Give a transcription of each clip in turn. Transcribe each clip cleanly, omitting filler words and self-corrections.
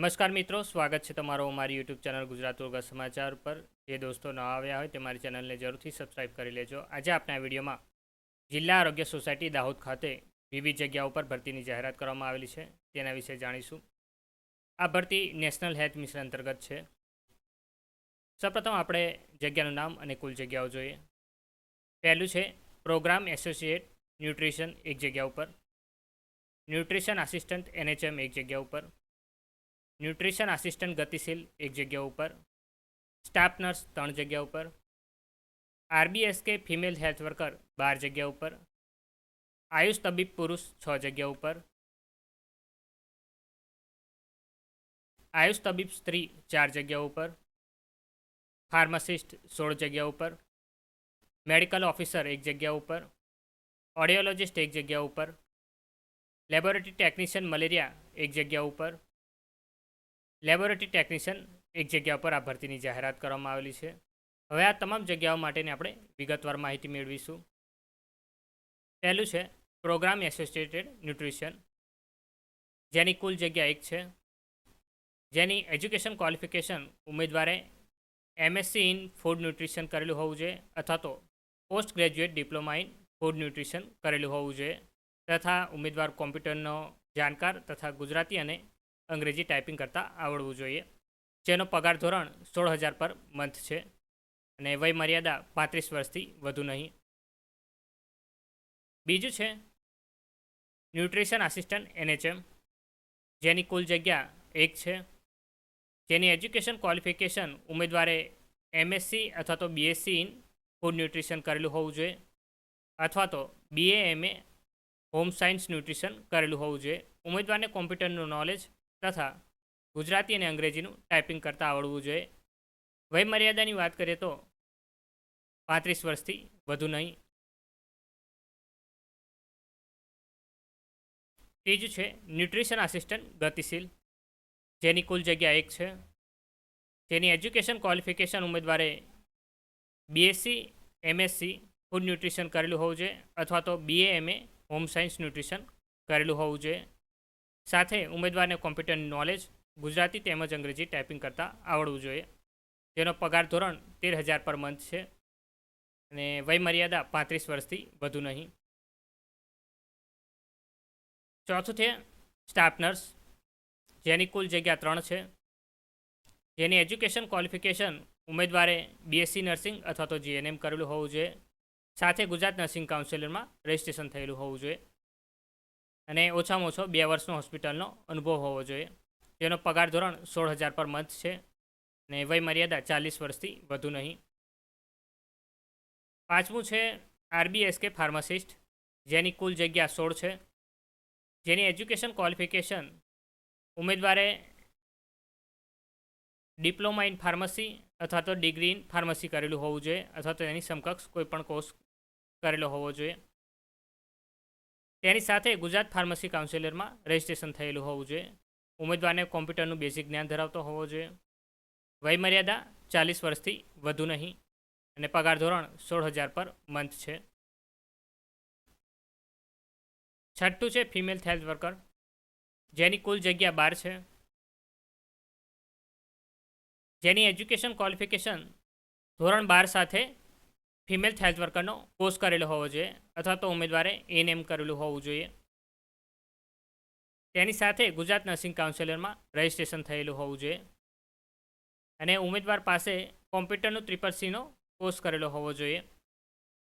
નમસ્કાર મિત્રો, સ્વાગત છે તમારો મારી યુટ્યુબ ચેનલ ગુજરાત ઉર્ગા સમાચાર પર। જે દોસ્તો ન આવ્યા હોય તે મારી ચેનલને જરૂરથી સબસ્ક્રાઇબ કરી લેજો। આજે આપણે આ વિડીયોમાં જિલ્લા આરોગ્ય સોસાયટી દાહોદ ખાતે વિવિધ જગ્યાઓ પર ભરતીની જાહેરાત કરવામાં આવેલી છે તેના વિશે જાણીશું। આ ભરતી નેશનલ હેલ્થ મિશન અંતર્ગત છે। સૌપ્રથમ આપણે જગ્યાનું નામ અને કુલ જગ્યાઓ જોઈએ। પહેલું છે પ્રોગ્રામ એસોસિએટ ન્યુટ્રિશન એક જગ્યા ઉપર, ન્યુટ્રિશન આસિસ્ટન્ટ NHM એક જગ્યા ઉપર, ન્યુટ્રિશન આસિસ્ટન્ટ ગતિશીલ એક જગ્યા ઉપર, સ્ટાફ નર્સ 3 જગ્યા ઉપર, RBSK ફિમેલ હેલ્થ વર્કર 12 જગ્યા ઉપર, આયુષ તબીબ પુરુષ 6 જગ્યા ઉપર, આયુષ તબીબ સ્ત્રી 4 જગ્યા ઉપર, ફાર્માસિસ્ટ 16 જગ્યા ઉપર, મેડિકલ ઓફિસર 1 જગ્યા ઉપર, ઓડિયોલોજિસ્ટ 1 જગ્યા ઉપર, લેબોરેટરી ટેકનિશિયન મલેરિયા 1 જગ્યા ઉપર, લેબોરેટરી ટેકનિશિયન 1 જગ્યા પર આ ભરતીની જાહેરાત કરવામાં આવેલી છે। હવે આ તમામ જગ્યાઓ માટેની આપણે વિગતવાર માહિતી મેળવીશું। પહેલું છે પ્રોગ્રામ એસોસિએટેડ ન્યુટ્રિશન, જેની કુલ જગ્યા 1 છે, જેની એજ્યુકેશન ક્વોલિફિકેશન ઉમેદવારે MSc ઇન ફૂડ ન્યુટ્રિશન કરેલું હોવું જોઈએ અથવા તો post graduate diploma in food nutrition કરેલું હોવું જોઈએ તથા ઉમેદવાર કોમ્પ્યુટરનો જાણકાર તથા ગુજરાતી અને અંગ્રેજી ટાઈપિંગ કરતાં આવડવું જોઈએ, જેનો પગાર ધોરણ 16,000 પર મંથ છે અને વય મર્યાદા 35 વર્ષથી વધુ નહીં। બીજું છે ન્યુટ્રિશન આસિસ્ટન્ટ NHM, જેની કુલ જગ્યા 1 છે, જેની એજ્યુકેશન ક્વોલિફિકેશન ઉમેદવારે MSc અથવા તો BSc ઇન ફૂડ ન્યુટ્રિશન કરેલું હોવું જોઈએ અથવા તો BA MA home science nutrition કરેલું હોવું જોઈએ। ઉમેદવારને કોમ્પ્યુટરનું નોલેજ તથા ગુજરાતી અને અંગ્રેજીનું ટાઈપિંગ કરતાં આવડવું જોઈએ। વય મર્યાદાની વાત કરીએ તો 35 વર્ષથી વધુ નહીં। ત્રીજું છે ન્યુટ્રિશન આસિસ્ટન્ટ ગતિશીલ, જેની કુલ જગ્યા 1 છે, જેની એજ્યુકેશન ક્વોલિફિકેશન ઉમેદવારે BSc MSc ફૂડ ન્યુટ્રિશન કરેલું હોવું જોઈએ અથવા તો BA MA home science nutrition કરેલું હોવું જોઈએ। સાથે ઉમેદવારને કોમ્પ્યુટરનું નોલેજ ગુજરાતી તેમજ અંગ્રેજી ટાઈપિંગ કરતાં આવડવું જોઈએ, જેનો પગાર ધોરણ 13,000 પર મંથ છે અને વય મર્યાદા 35 વર્ષથી વધુ નહીં। ચોથું છે સ્ટાફ નર્સ, જેની કુલ જગ્યા 3 છે, જેની એજ્યુકેશન ક્વોલિફિકેશન ઉમેદવારે BSc નર્સિંગ અથવા તો GNM કરેલું હોવું જોઈએ, સાથે ગુજરાત નર્સિંગ કાઉન્સિલરમાં રજિસ્ટ્રેશન થયેલું હોવું જોઈએ અને ઓછામાં ઓછો 2 વર્ષનો હોસ્પિટલનો અનુભવ હોવો જોઈએ, જેનો પગાર ધોરણ 16,000 પર મંથ છે અને વય મર્યાદા 40 વર્ષથી વધુ નહીં। પાંચમું છે RBSK ફાર્માસિસ્ટ, જેની કુલ જગ્યા 16 છે, જેની એજ્યુકેશન ક્વોલિફિકેશન ઉમેદવારે ડિપ્લોમા ઇન ફાર્મસી અથવા તો ડિગ્રી ઇન ફાર્મસી કરેલું હોવું જોઈએ અથવા તો એની સમકક્ષ કોઈપણ કોર્સ કરેલો હોવો જોઈએ। તેની સાથે ગુજરાત ફાર્મસી કાઉન્સિલરમાં રજિસ્ટ્રેશન થયેલું હોવું જોઈએ। ઉમેદવારને કોમ્પ્યુટરનું બેઝિક જ્ઞાન ધરાવતો હોવો જોઈએ। વય મર્યાદા 40 વર્ષથી વધુ નહીં અને પગાર ધોરણ 16,000 પર મંથ છે। છઠ્ઠું છે ફિમેલ હેલ્થ વર્કર, જેની કુલ જગ્યા 12 છે, જેની એજ્યુકેશન ક્વોલિફિકેશન ધોરણ 12 સાથે ફિમેલ હેલ્થ વર્કરનો કોર્સ કરેલો હોવો જોઈએ અથવા તો ઉમેદવારે ANM કરેલું હોવું જોઈએ। તેની સાથે ગુજરાત નર્સિંગ કાઉન્સિલરમાં રજિસ્ટ્રેશન થયેલું હોવું જોઈએ અને ઉમેદવાર પાસે કોમ્પ્યુટરનું CCC કોર્સ કરેલો હોવો જોઈએ,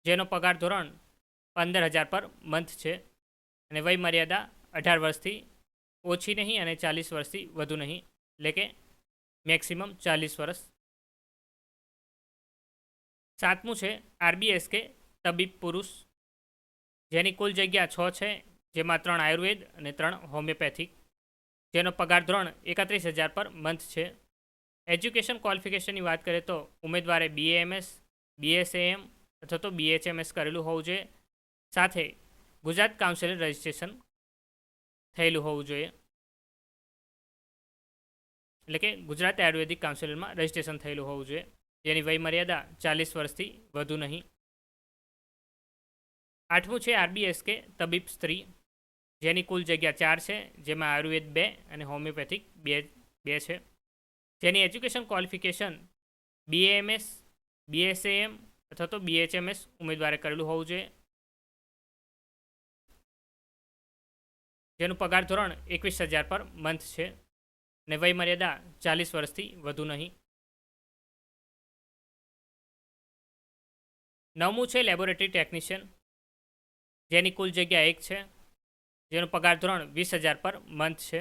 જેનો પગાર ધોરણ 15,000 પર મંથ છે અને વય મર્યાદા 18 વર્ષથી ઓછી નહીં અને 40 વર્ષથી વધુ નહીં, એટલે કે મેક્સિમમ 40 વર્ષ। સાતમું છે RBSK તબીબ પુરુષ, જેની કુલ જગ્યા 6 છે, જેમાં 3 આયુર્વેદ અને 3 હોમિયોપેથિક, જેનો પગાર ધોરણ 31,000 પર મંથ છે। એજ્યુકેશન ક્વોલિફિકેશનની વાત કરીએ તો ઉમેદવારે BAMS BSAM અથવા તો BHMS કરેલું હોવું જોઈએ, સાથે ગુજરાત કાઉન્સિલ રજિસ્ટ્રેશન થયેલું હોવું જોઈએ, એટલે કે ગુજરાત આયુર્વેદિક કાઉન્સિલમાં રજિસ્ટ્રેશન થયેલું હોવું જોઈએ, જેની વય મર્યાદા 40 વર્ષથી વધુ નહીં। આઠમું છે RBSK તબીબ સ્ત્રી, જેની કુલ જગ્યા 4 છે, જેમાં આયુર્વેદ 2 અને હોમિયોપેથિક 2 2 છે, જેની એજ્યુકેશન ક્વોલિફિકેશન BAMS, BSAM અથવા તો BHMS ઉમેદવારે કરેલું હોવું જોઈએ, જેનું પગાર ધોરણ 21,000 પર મંથ છે અને વય મર્યાદા 40 વર્ષથી વધુ નહીં. 9મું છે લેબોરેટરી ટેકનિશિયન, જેની કુલ જગ્યા 1 છે, જેનું પગાર ધોરણ 20,000 પર મંથ છે,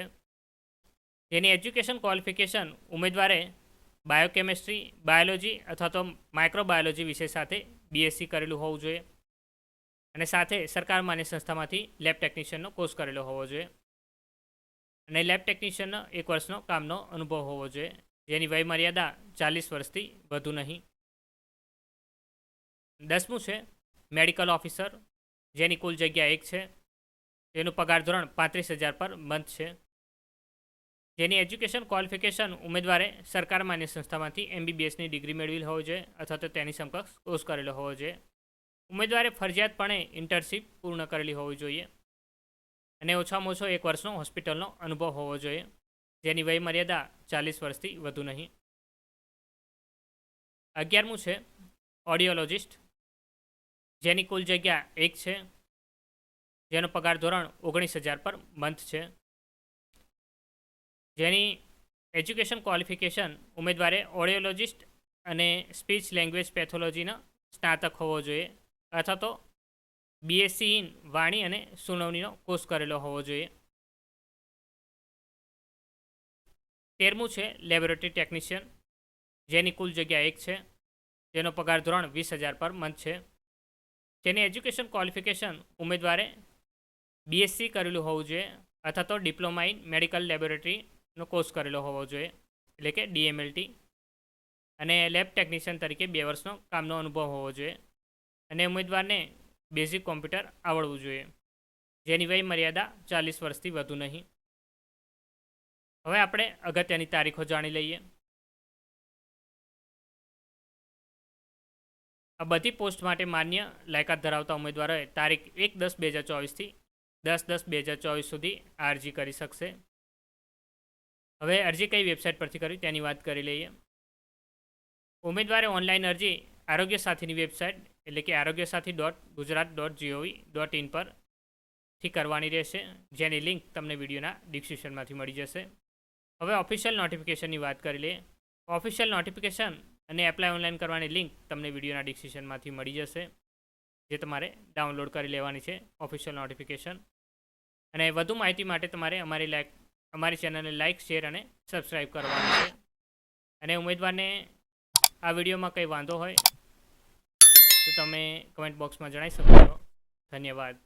જેની એજ્યુકેશન ક્વોલિફિકેશન ઉમેદવારે બાયોકેમિસ્ટ્રી, બાયોલોજી અથવા તો માઇક્રોબાયોલોજી વિષય સાથે BSc કરેલું હોવું જોઈએ અને સાથે સરકાર માન્ય સંસ્થામાંથી લેબ ટેકનિશિયનનો કોર્સ કરેલો હોવો જોઈએ અને લેબ ટેકનિશિયનનો 1 વર્ષનો કામનો અનુભવ હોવો જોઈએ, જેની વય મર્યાદા 40 વર્ષથી વધુ નહીં. 10મું છે મેડિકલ ઓફિસર, જેની કુલ જગ્યા 1 છે, જેનું પગાર ધોરણ 35,000 પર મંથ છે, જેની એજ્યુકેશન ક્વોલિફિકેશન ઉમેદવારે સરકાર માન્ય સંસ્થામાંથી MBBSની ડિગ્રી મેળવેલી હોવી જોઈએ અથવા તો તેની સમકક્ષ કોર્સ કરેલો હોવો જોઈએ. ઉમેદવારે ફરજિયાતપણે ઇન્ટર્નશીપ પૂર્ણ કરેલી હોવી જોઈએ અને ઓછામાં ઓછો 1 વર્ષનો હોસ્પિટલનો અનુભવ હોવો જોઈએ, જેની વય મર્યાદા 40 વર્ષથી વધુ નહીં. 11મું છે ઓડિયોલોજિસ્ટ, જેની કુલ જગ્યા 1 છે, જેનો પગાર ધોરણ 19,000 પર મંથ છે, જેની એજ્યુકેશન ક્વોલિફિકેશન ઉમેદવારે ઓડિયોલોજિસ્ટ અને સ્પીચ લેંગ્વેજ પેથોલોજીના સ્નાતક હોવો જોઈએ અથવા તો BSc ઇન વાણી અને સુનાવણીનો કોર્સ કરેલો હોવો જોઈએ. 13મું છે લેબોરેટરી ટેકનિશિયન, જેની કુલ જગ્યા 1 છે, જેનો પગાર ધોરણ 20,000 પર મંથ છે, જેની એજ્યુકેશન ક્વોલિફિકેશન ઉમેદવારે BSc કરેલું હોવું જોઈએ અથવા તો ડિપ્લોમા ઇન મેડિકલ લેબોરેટરીનો કોર્સ કરેલો હોવો જોઈએ એટલે કે DMLT અને લેબ ટેકનિશિયન તરીકે 2 વર્ષનો કામનો અનુભવ હોવો જોઈએ અને ઉમેદવારને બેઝિક કોમ્પ્યુટર આવડવું જોઈએ, જેની વય મર્યાદા 40 વર્ષથી વધુ નહીં. હવે આપણે અગત્યની તારીખો જાણી લઈએ. આ બધી પોસ્ટ માટે માન્ય લાયકાત ધરાવતા ઉમેદવારોએ તારીખ 1/10/2024થી 10/10/2024 સુધી આ અરજી કરી શકશે. હવે અરજી કઈ વેબસાઇટ પરથી કરવી તેની વાત કરી લઈએ. ઉમેદવારે ઓનલાઈન અરજી આરોગ્ય સાથીની વેબસાઇટ એટલે કે arogyasathi.gujarat.gov.in પરથી કરવાની રહેશે, જેની લિંક તમને વિડીયોના ડિસ્ક્રિપ્શનમાંથી મળી જશે. હવે ઓફિશિયલ નોટિફિકેશનની વાત કરી લઈએ. ઓફિશિયલ નોટિફિકેશન અને એપ્લાય ઓનલાઈન કરવાની લિંક તમને વિડીયોના ડિસ્ક્રિપ્શનમાંથી મળી જશે, જે તમારે ડાઉનલોડ કરી લેવાની છે ઓફિશિયલ નોટિફિકેશન. અને વધુ માહિતી માટે તમારે અમારી ચેનલને લાઇક, શેર અને સબસ્ક્રાઈબ કરવાની છે. અને ઉમેદવારને આ વિડીયોમાં કંઈ વાંધો હોય તો તમે કમેન્ટ બોક્સમાં જણાવી શકો છો. ધન્યવાદ.